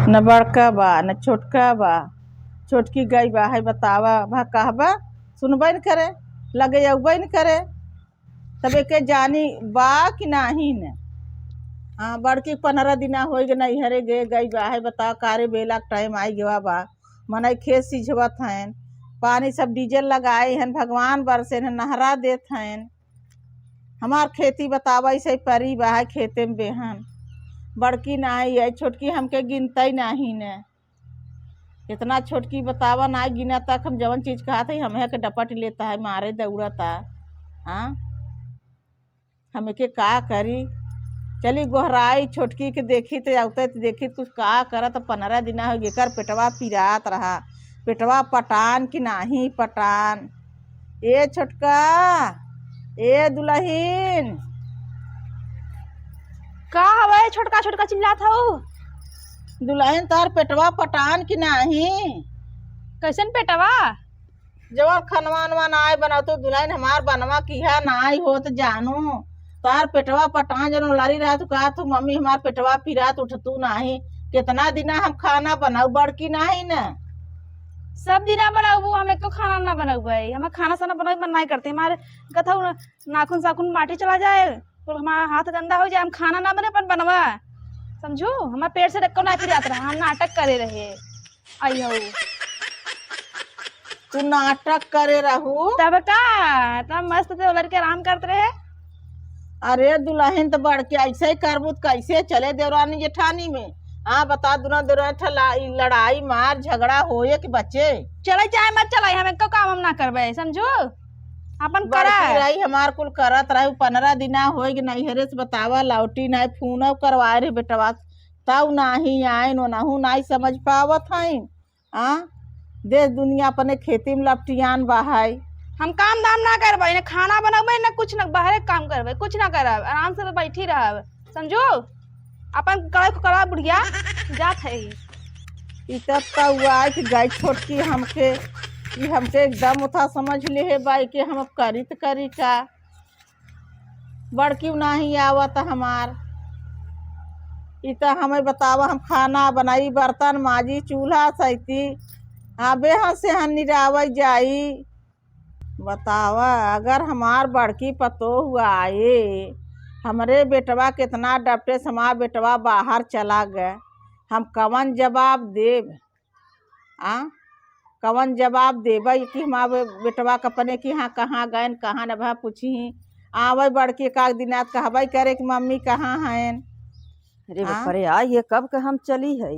न बड़का बा न छोटका बा। छोटकी गई बा है बतावा भा कहबा सुनबे न करे लगे अबे न करे तब के जानी बा कि नाही न। हाँ बड़की 15 दिना हो गए नैहरे गई बा है बता कारे बेला टाइम आई गवा बा मन खेत सिझवत हैं पानी सब डीजल लगाए हैं भगवान बरसे हैं नहरा देत हैं। हमार खेती बतावा ऐसे परी बा है खेते में बेहन बड़की नहीं है छोटकी हमके गिनता ही नहीं न। इतना छोटकी बतावा ना गिना तक हम जवन चीज कहा था हमें के डपट लेता है मारे दौड़ता। हाँ हमके का करी चली गोहराई छोटकी के देखी तो आते तो देखी कुछ का करत 15 दिना हो गेकर पेटवा पिरात रहा पेटवा पटान कि नाही पटान। ए छोटका ए दुल्हन का हवे छोटका छोटका चिल्लात हो। दुल्हन तार पेटवा पटान कि नाही। कैसन पेटवा जवन खनवा नवा नाय बनाओ तो दुल्हन हमार बनवा किहा नाई हो तो जानू तार पेटवा पटान जन लड़ी रहा तो कहा तू मम्मी हमार पेटवा पिरात उठतू नाही कितना दिना हम खाना बनाऊ बड़की नाही न। सब दिना बनाऊ हम एक खाना ना बनाऊ भाई हमें खाना साना बनाई मन नहीं करते हमारे कथा नाखून साखून माटी चला जाए तो हमारा हाथ गंदा हो जाए हम खाना ना बने अपन बनवा समझो हमारे पेट से रखो ना फिर रहा हम नाटक करे रहे आइयो तू नाटक करे रहू तब का तब मस्त थे लड़के आराम करते रहे। अरे दुल्हन तो बड़के ऐसे ही करबू कैसे चले देवरानी जेठानी में। हाँ बता दुना देवरानी लड़ाई मार झगड़ा होए कि बच्चे चले चाहे मत चलाई हम एक काम हम ना करबे समझो अपन करा रही हमार कुल करत रही 15 दिना हो गए नैहरे से बतावा लौटी नहीं फोन करवाए रे बेटवा तब नाही आए नो नहू नहीं समझ पावत है। हाँ देश दुनिया अपने खेती में लपटियान बहाई हम काम धाम ना करबे ना खाना बनाबे ना कुछ ना बाहर काम करबे कुछ ना करब आराम से बैठी रहब समझो अपन कड़ा बुढ़िया जात है हुआ कि गाय छोटकी हमके एकदम उठा समझ ले है बाई के हम करी तो करी का बड़की नहीं आवत हमार इतना हमें बतावा हम खाना बनाई बर्तन माजी चूल्हा सैती आबे यहाँ से हम निरावई जाई बतावा अगर हमार बड़की पतो हुआ आए हमरे बेटवा कितना डपटे से हमार बेटवा बाहर चला गए हम कवन जवाब देब। आ कवन जवाब देबै कि हमारे बेटवा कपने कि हाँ कहाँ गए कहाँ न भा पूछी आवे बड़के का दिनात कहबै करे कि मम्मी कहाँ हैं। अरे अरे यार ये कब के हम चली है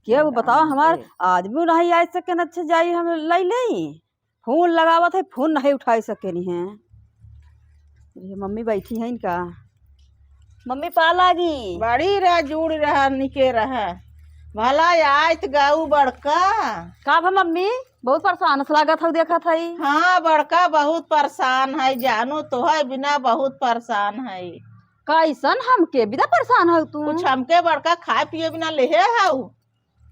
क्या वो बताओ हमार आदमी नहीं आ सके न अच्छे जाई हम ले ले फोन लगावत है फोन नहीं उठा सके नहीं है। अरे मम्मी बैठी है इनका मम्मी पा लागी बड़ी रह जुड़ रहा निके रहा भला आयत गाऊ बड़का का भा मम्मी बहुत परेशान से लागत हो देखा था। हाँ बड़का बहुत परेशान है जानू तो है बिना बहुत परेशान है। कैसन हमके बिना परेशान हो तू कुछ हमके बड़का खाए पिए बिना लेहे हाउ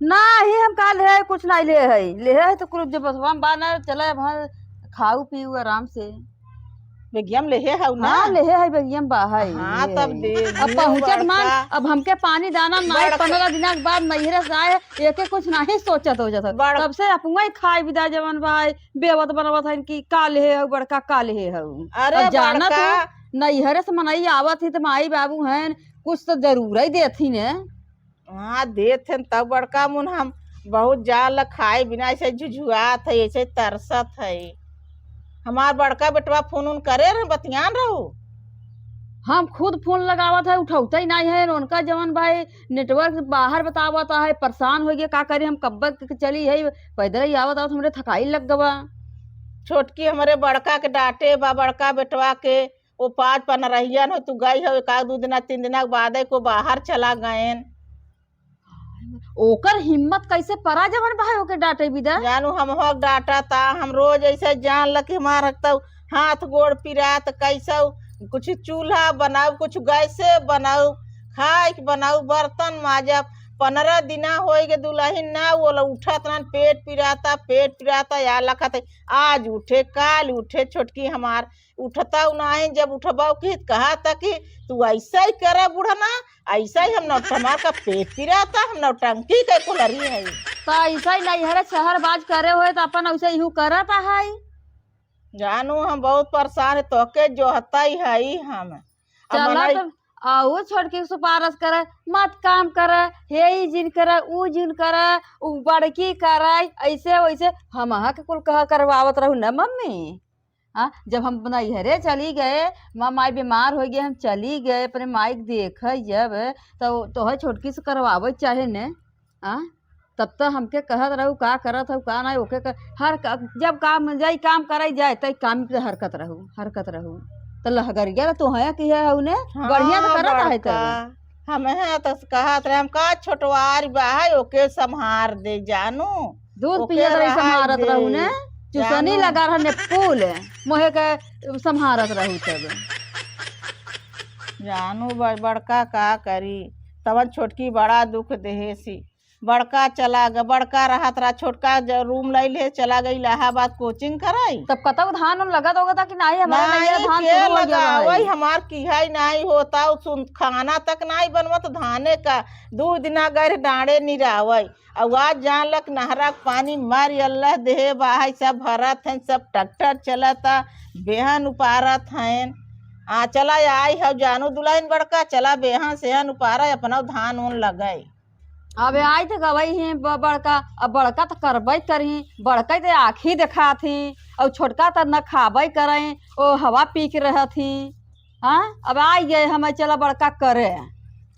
नहीं हम का ले कुछ नहीं ले है तो कुछ जब हम बानर चले हम खाऊ पीऊ आराम से बेगियम लेहे हाउ ना। हाँ लेहे है बेगियम बा है। हाँ तब दे अब पहुँचत मान अब हमके पानी दाना नहीं 15 दिन के बाद नैहरे से आए एक कुछ नहीं सोचत हो जाता तब से अपना खाए विदा जवन भाई बेवत बनवत है कि का लेहे हऊ बड़का का लेहे हऊ। अरे जाना तो नैहरे से मनई आवत ही तो माई बाबू हैं कुछ तो जरूर ही देती ने। हाँ देते तब बड़का मुन हम बहुत जाल खाए बिना ऐसे झुझुआत है ऐसे तरसत है। हमार बड़का बेटवा फोन उन करे रहे बतियान रहू हम खुद फोन लगावत है उठौता ही नहीं है उनका जवन भाई नेटवर्क बाहर बतावता है परेशान हो गया का करे हम कब चली है पैदल ही आवत आवत हमरे थकाई लग गवा। छोटकी हमारे बड़का के डांटे बा बड़का बेटवा के वो 5 रहियन हो तू गई हो 1-2 दिन 3 दिन बाद को बाहर चला गए ओकर हिम्मत कैसे परा जवन भाई ओके डांटे बिदा जानू हम हो डांटा था हम रोज ऐसे जान लग हमार हाथ गोड़ पिरात कैसे कुछ चूल्हा बनाऊ कुछ गैसे बनाऊ खाए बनाऊ बर्तन माजब 15 दिना हो गए दुल्हन ना वो उठत ना पेट पिराता या लखत आज उठे काल उठे छोटकी हमार उठता नहीं जब उठबा की कहा था कि तू ऐसा ही करा बुढ़ना ऐसा ही हम नौटमार का पेट पिराता हम नौटंकी के कुलरी है तो ऐसा ही नहीं है शहर बाज करे हुए तो अपन ऐसे यूं करता है। जानू हम बहुत परेशान है तोके जो हता ही है हम अब चला मनाई- तो आओ छोड़ के सुपारस करे मत काम करे हे ई जिन करे ऊ जिन करे ऊ बड़की करे ऐसे वैसे हम के कुल कहा करवावत रहू न मम्मी। हाँ जब हम नैहरे चली गए माँ माई बीमार हो गए हम चली गए अपने माई के देख जब तो है छोटकी से करवावे चाहे ने। हाँ तब तो हमके कहत रहू का करत हूँ का नहीं ओके जब काम जाई काम करे जाए तई काम पे हरकत रहू तो लहगरिया तो है कि है उन्हें हाँ, बढ़िया तो करत है बड़का। तब हम है तो कहत रहे हम का छोटवार बा है ओके संहार दे जानू दूध ओके पियत रही रहा संहारत दे। रहू ने चुसनी जानू। लगा रहने फूल मोहे के संहारत रहू तब। जानू बड़का का करी तब छोटकी बड़ा दुख देहेसी बड़का चला गया बड़का रहा तरा छोटका रूम ले ले चला गई इलाहाबाद कोचिंग कराई तब कतक धान उन लगत होगा था कि नहीं हमारा नैया नहीं धान के शुरू हो लगा गया है। वही हमार किहाई नहीं होता सुन खाना तक नहीं बनवत धाने का 2 दिना गए डांडे निरावई और आज जान लक नहरा के पानी मार अल्लाह देहे बाहर सब भरत हैं सब ट्रैक्टर चलता बेहन उपारत हैं आ चला आई है जानू दुल्हन बड़का चला बेहन सेहन उपारा अपना धान उन लगाई अब आई तो गवई ही बड़का अब बड़का तो करबई करी बड़का तो आँखी देखा थी और छोटका तो न खाबई करें ओ हवा पी के रह थी। हाँ अब आई गए हमें चला बड़का करे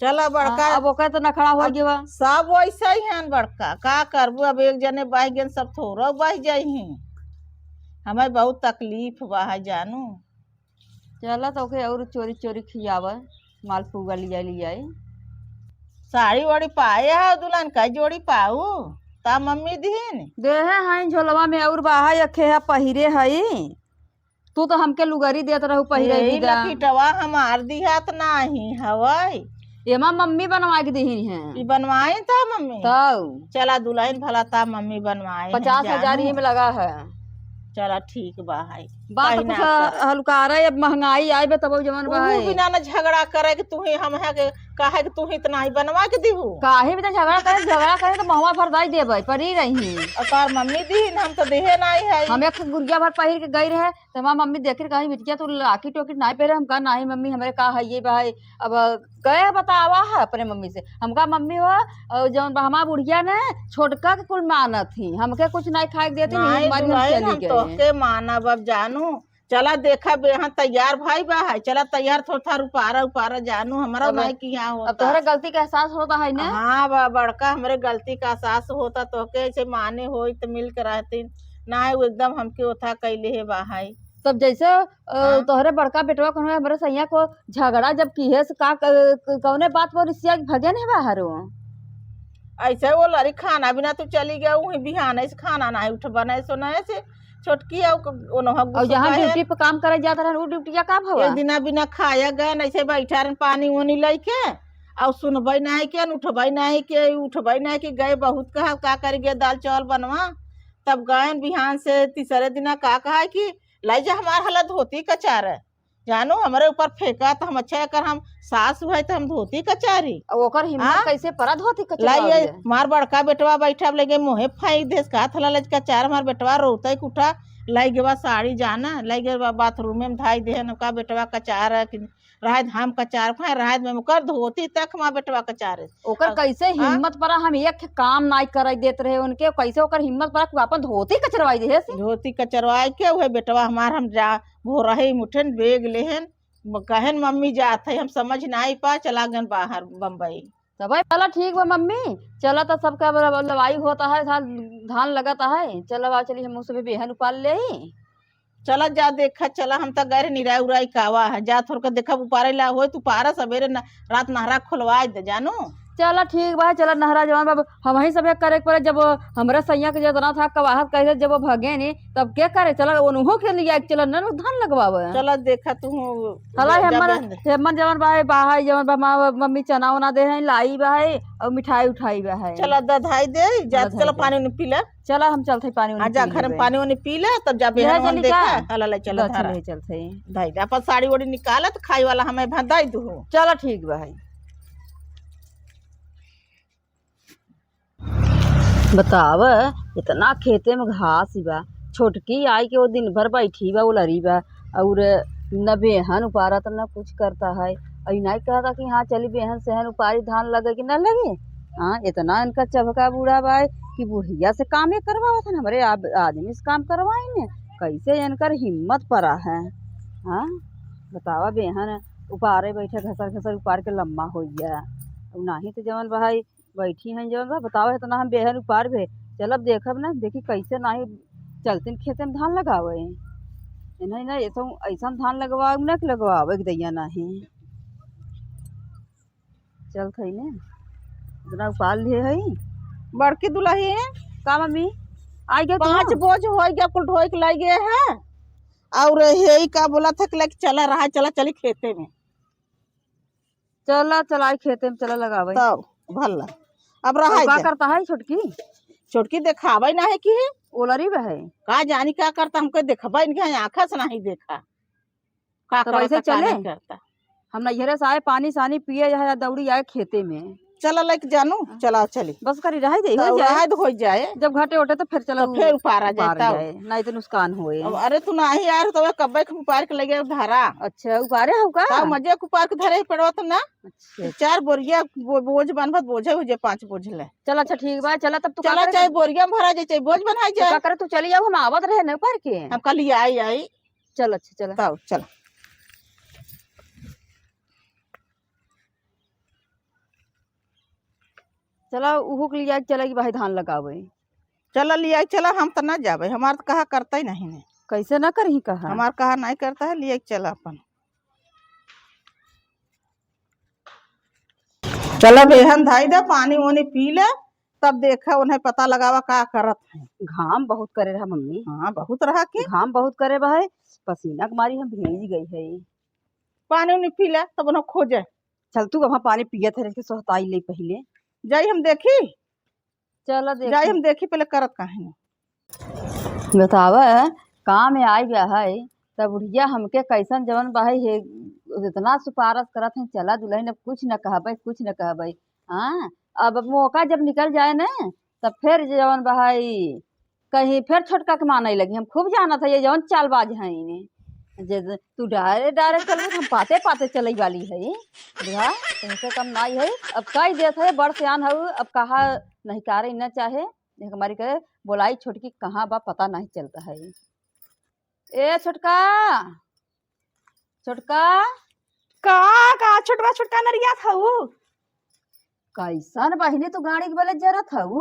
चला बड़का अब ओके तो न खड़ा हो गया सब वैसा ही है बड़का का करबू अब एक जने बह गए सब थोड़ा बह जाही हमें बहुत तकलीफ बा है जानू चला तो ओके और चोरी चोरी खियावे मालपुआ लिया साड़ी वाड़ी पाए है दुल्हन का जोड़ी पाऊ ता मम्मी दीन देहे हैं झोलवा में और बाहा रखे है पहिरे है तू तो हमके लुगरी देत रहू पहिरे यही बिदा लकीटवा हमार दिहात नहीं हवाई एमा मम्मी बनवा के दही है ई बनवाए था मम्मी तब चला दुल्हन भला ता मम्मी बनवाए 50,000 ही में लगा है। चला ठीक बा है बात कहीं कुछ ना कर। हल्का रहे अब महंगाई आई बे तब जमन बा ऊ बिना न झगड़ा करे कि तू ही हम है के काहे कि तू ही इतना ही बनवा के दीहू काहे भी तो झगड़ा करे तो महवा फरदाई देबै परी रही और मम्मी दीन हम तो देहे नहीं है हम एक गुड़िया भर पहिर के गई रहे तो हमार मम्मी देख के कहीं बिटिया तू लाकी टोकी नहीं पहरे हम कहा नहीं मम्मी हमारे कहा है ये भाई अब गए बतावा है अपने मम्मी से हम कहा मम्मी हो जब हमार बुढ़िया ने छोटका के कुल मानत थी हमके कुछ नहीं खाए के देती नहीं हमारी हम चली हम गए तोहके मानब अब जानू चला देखा बेहन तैयार भाई बा है चला तैयार थोड़ा उपारा जानू हमारा अब- नहीं कि यहाँ अब होता तोहरे गलती का एहसास होता है ना हाँ बड़का हमरे गलती का एहसास होता तो के ऐसे माने हो तो मिल कर रहती ना वो एकदम हमके ओथा कैले है बाहाई तब जैसे हाँ। तोहरे बड़का बेटवा कौन हमारे सैया को झगड़ा जब किहे से का कौने बात पर रिसिया भगे नहीं बाहर वो ऐसे वो लड़ी खाना बिना तू चली गया वही बिहान से खाना नहीं उठ बना सोना से छोटकी और जहाँ ड्यूटी पे काम करे जाता रहे वो ड्यूटी का भवा एक दिना बिना खाया गए ऐसे बैठा रहे पानी वानी लेके और सुनबई नहीं के उठबई नहीं के गए बहुत कहा का कर गए दाल चावल बनवा तब गए बिहान से तीसरे दिना का कहा कि लाई जा हमार हालत धोती कचार है जानो हमारे ऊपर फेंका तो हम अच्छा कर हम सास हुआ तो हम धोती कचारी और ओकर हिम्मत हाँ? कैसे परद होती लाइए कचरा मार बड़का बेटवा बैठा लगे मोहे फाई देश का थला लज का चार मार बेटवा रोते कुठा लाई गवा साड़ी जाना लाई गए बाथरूम में धाई दे का बेटवा कचार राहत हम कचार खाए राहत में मुकर धोती तक माँ बेटवा कचार ओकर कैसे हिम्मत पर हम एक ठे काम नहीं कर देते रहे उनके कैसे ओकर हिम्मत पर अपन धोती कचरवाई दे से धोती कचरवाए के वह बेटवा हमार हम जा वो रहे मुठन बेग लेहन कहन मम्मी जात है हम समझ नहीं पा चला गन बाहर बम्बई तो भाई चला ठीक बा मम्मी चला तो सबका लवाई होता है धान लगाता है चलो आ चलिए हम उसमें बेहन उपाल ले चला जा देखा चला हम तो गए निराई उराई कावा है जा थोड़ा देखा उपारे ला हो तू पारा सवेरे रात नहरा खुलवा दे जानू चला ठीक बा, चला नहरा जवान बाबू हम ही सब करे पड़े। जब हमरा सैया के जितना था कवाहत कैसे जब वो भगे नहीं तब क्या करे, चला उन्हों के लिए चला न धान लगवावे। चलो देखा तू हला हेमन जवन बा बाहर जवन बा मम्मी चना उना दे है लाई बा है और मिठाई उठाई बा है। चलो दधाई दे जा, चलो पानी उन्हें पी ले। चला हम चलते पानी उन्हें आजा घर में पानी उन्हें पी ले तब जा बेहन देखा। हला ले चलो धारा चलते धाई दे अपन साड़ी ओड़ी निकाला तो खाई वाला हमें भदाई दू। चला ठीक बा है। बताव इतना खेते में घास ही बा, छोटकी आई के वो दिन भर बैठी बा उलरी बा और न बेहन उपारा तो न कुछ करता है। और नहीं कहता कि हाँ चली बेहन सहन उपारी धान लगे कि न लगे। हाँ इतना इनका चबका बूढ़ा बा कि बुढ़िया से काम ये करवावत है, हमारे आदमी से काम करवाई ने कैसे इनकर हिम्मत पड़ा है। हाँ बतावा बेहन उपारे बैठे घसर घसर उपार के लम्बा हो गया। नहीं तो जवन भाई बैठी हैं जवन बा बताओ इतना हम बेहन उपार भे। चलब देखब ना देखी कैसे नहीं चलते खेते में धान लगावे। नहीं ना ये तो ऐसा धान लगवाओ न लगवावे दैया नहीं चल थई ने इतना उपार लिए है। बड़की दुल्ही का मम्मी आ गया 5 बोझ हो गया कुल ढोई के लाई गए हैं। और यही का बोला था कि चला रहा चला चली खेते में। चला चलाई खेते में चला लगावे तब भला अब रहा क्या करता है छोटकी। छोटकी देखावा ना है कि ओलरी बा है का जानी क्या करता हमको देखबा इनके आँखा से नहीं देखा का तो वैसे चले करता। हम नैहरे से आए पानी सानी पिए या दौड़ी आए खेते में। चला लेके जानू चला चली बस करी रह दे हो जाए जब घाटे उठे तो फिर चला तो फिर उपारा जाता नहीं तो नुकसान होए। अरे तू नहीं यार तो कब्बे के उपार के लगे धारा। अच्छा उपारे हो का मजे के उपार के धरे पड़ो तो ना। अच्छा 4 बोरिया बोझ बनबत बोझे हो जाए 5 बोझ ले। चल अच्छा ठीक बा चला तब तू चला चाहे बोरिया में भरा जाए चाहे बोझ बनाई जाए क्या करे तू चली जाओ हम आवत रहे न पर के हम कल आई चल अच्छा चला तब चल चला उहू के लिए चलेगी भाई धान लगावे। चला लिया चला हम तो ना जावे हमार तो कहा करता ही नहीं ने कैसे ना करही कहा हमार कहा नहीं करता है लिया चला अपन चला बेहन धाई दे पानी वानी पी ले तब देखा उन्हें पता लगावा का करत है। घाम बहुत करे रहा मम्मी। हाँ बहुत रहा के घाम बहुत करे बा है पसीना के मारी हम भीज गई है। पानी उन्हें पी ले तब उन्हें खोजे। चल तू वहाँ पानी पिए थे सोहताई ले पहले जाई हम देखी चला जाई हम देखी पहले करत कहे बतावा काम में आई गया है तब बुढ़िया हमके कैसन जवन भाई है इतना सुपारस करत है। चला दुल्हन अब कुछ न कहबै कुछ न कहबै। हाँ अब मौका जब निकल जाए न तब फिर जवन भाई कहीं फिर छोटका के माने लगी। हम खूब जाना था ये जवन चालबाज है इन्हें तू डायरेक्ट चल हम पाते पाते चले वाली है बुढ़ा तुमसे कम नहीं है। अब कई देत है बड़ सियान है अब कहा नहीं कारे न चाहे हमारी करे बोलाई छोटकी कहाँ बा पता नहीं चलता है। ए छोटका छोटका का छोटका छोटका नरिया था वो कैसन बहिनी तू गाड़ी के बेले जरत हऊ।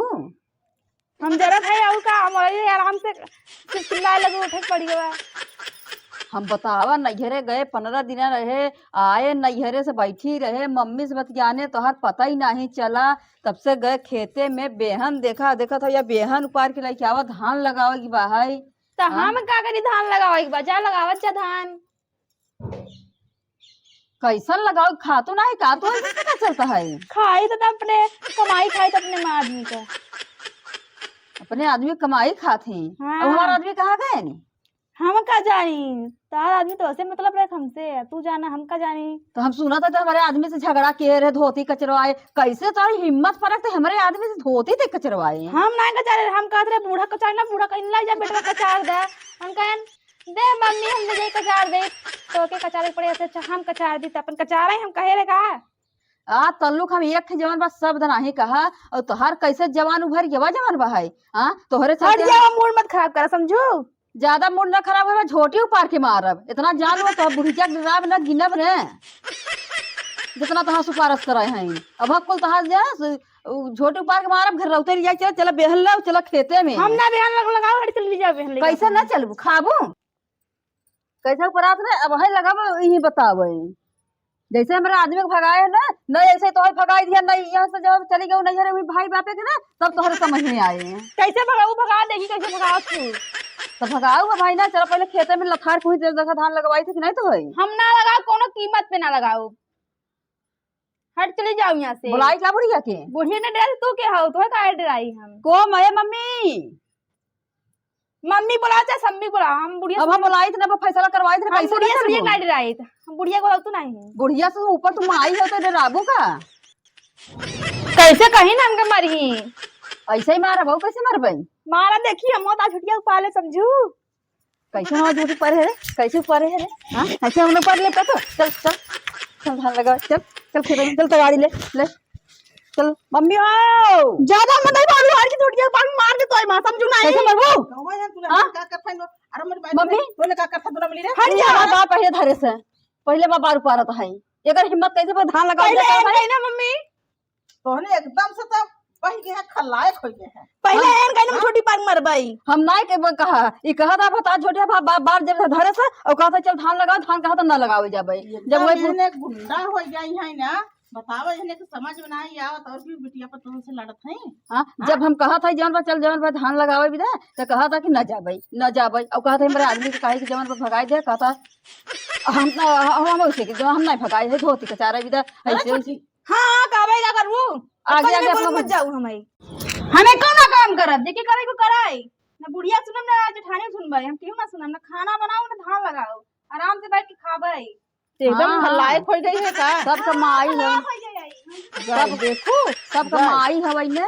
हम जरत है आऊ का हमारे आराम से चिल्लाए लगे उठे पड़ी गया। हम बतावा नैहरे गए 15 दिन रहे आए नैहरे से बैठी रहे मम्मी से बतियाने तो हाथ पता ही नहीं चला। तब से गए खेते में बेहन देखा देखा था या बेहन उपार के लेके आवा धान लगावेगी भाई तो हम का करी धान लगावे बा जा लगावत जा धान कैसन लगाओ खातो नहीं का तो पता चलता है। खाई तो अपने कमाई खाई तो अपने माँ आदमी का अपने आदमी कमाई खाते हैं। हाँ। अब हमारा आदमी कहाँ गए नहीं हम का जानी तार आदमी तो ऐसे मतलब रहे हमसे तू जाना हम का जानी। तो हम सुना था हमारे आदमी से झगड़ा किए रहे धोती कचरवाए कैसे तारी हिम्मत फर्क थे हमारे आदमी से धोती थे कचरवाए। हम नहीं कचार हम कहते रहे बूढ़ा कचार ना बूढ़ा कहीं ला जा बेटा कचार दे हम कहें दे मम्मी हम ले कचार दे तो के कचार पड़े ऐसे अच्छा हम कचार दी अपन कचार हम कहे रे कहा तल्लुक हम एक थे जवान बस शब्द नहीं कहा और तोहार कैसे जवान उभर गया जवान बहाई। हाँ तोहरे मूड मत खराब कर समझो ज्यादा मूड न खराब है झोटी उपार के मारब इतना जान लो तो बुढ़िया डराब न गिनब ने जितना तहा सुपारस करे हैं। अब कुल तहा जा झोटी उपार के मारब घर रौते लिया चल चला बेहन ला चला खेते में हम ना बेहन लगाओ हट चल जा बेहन कैसे न चलबू खाबू कैसे उपरात ने अब है लगाब यही बतावे जैसे हमारे आदमी को भगाए है ना, नहीं ऐसे तो भगाई दिया, नहीं यहाँ से जब चली गई नहीं है भाई बापे के ना, तब तोहरे समझ में आए हैं। कैसे भगाऊ, भगा देगी कैसे भगाओ तू? तो भगाऊगा भाई ना, चलो पहले खेते में लथार कुछ जगह धान लगवाई थी कि नहीं तो है। हम ना लगाओ, कोनो कीमत पे ना लगाओ, हट चले जाओ यहाँ से। बुलाई क्या बुढ़िया के? बुढ़िया ने डराई तू क्या हो, तो का डराई हम को मैं मम्मी मम्मी बोला चाहे सम्मी बोला, हम बुढ़िया अब हम बुलाई थी ना, फैसला करवाई थी, हम बुढ़िया से कैसे नहीं डराई, हम बुढ़िया को तू नहीं बुढ़िया से ऊपर तुम आई हो तो डराबू का? कैसे कहीं ना हमके मरी ऐसे ही मारा बहु, कैसे मार भाई? मारा देखी हम आ छुटिया पाले समझू कैसे हमारे ऊपर परे है रे? कैसे ऊपर है रे? हाँ ऐसे हम लोग पढ़ लेते तो चल चल चल धान लगा, चल चल खेत में चल, तगाड़ी ले ले चल। मम्मी आओ, ज्यादा मत आई बालू हार की छुटिया पानी मार दे तोय मां समझू नहीं कैसे मरबू? कौवा है तुला का कर फाइन अरे मेरी बात मम्मी बोले का कर तुला मिली रे हट जा बाप, पहले धरे से पहले बाबा रुपा रहा है, अगर हिम्मत कैसे पर धान लगा पहले देता है? एन ना मम्मी, तोहने एकदम से तब पही के खलायक हो गए हैं। पहले एन कहना छोटी पाग मरबाई। हम नहीं के कहा, ये कहा था बता छोटे बार जब धरे से और कहा था चल धान लगाओ, धान कहा था ना लगाओ जाबे, जब वही मैंने गुंडा हो जाई है ना, बतावा इन्हें के समझ में नहीं आवत और भी बिटिया पर तुमसे लड़त है। हाँ जब हम कहा था जवन पर चल जवन पर धान लगावे भी तो कहा था कि न जाबे न जाबे, और कहा था हमारे आदमी के कहे कि जवन पर भगाई दे, कहा था हम उसे जो हम नहीं भगाए है, धोती का चारा भी था ऐसे। हां काबे का करू आगे आगे अपना मत जाऊ हमें कौन काम करब, जेके करे को कराई ना, बुढ़िया सुनम ना जेठानी सुनबई, हम क्यों ना सुनम ना, खाना बनाओ ना धान लगाओ, आराम से बैठ के खाबई। एकदम खलायक हो गई है का? सब कमाई है, सब देखो सब कमाई है वही ने,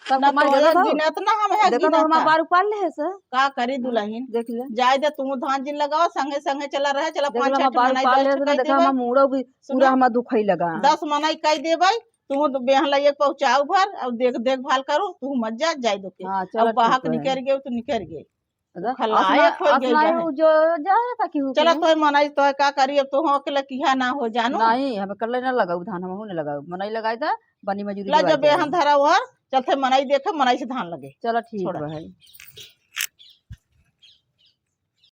सब ना कमाई तो देखो गिनत ना हम है देखो तो हमारा गिनत बार उपाल ले है सर, का करी दुल्हन देख ले जाय दे तू धान जिन लगाओ, संगे संगे चला रहे, चला देख 5-6 ले बार मनाई उपाल ले 10 है, देखो हमारा मूड़ो भी पूरा हमारा दुखई लगा। 10 मनाई कई देबई, तू बेहन लइए पहुंचाऊ भर और देखभाल करो, तू मत जा जाय दो के। हाँ अब चलो बाहक ठीक है। निकल गए तो निकल गए, खलायक हो गई है। जो जा रहा था कि चला तो मनाई तो का करी, अब तो हो के लकिया ना हो जानो नहीं हमें कर ले ना लगाऊ धान, हम ने लगाऊ मनाई लगाई था बनी मजूरी ला लगाई जब बेहन धरा हुआ चलते मनाई देखे, मनाई से धान लगे। चलो ठीक छोड़ा। है।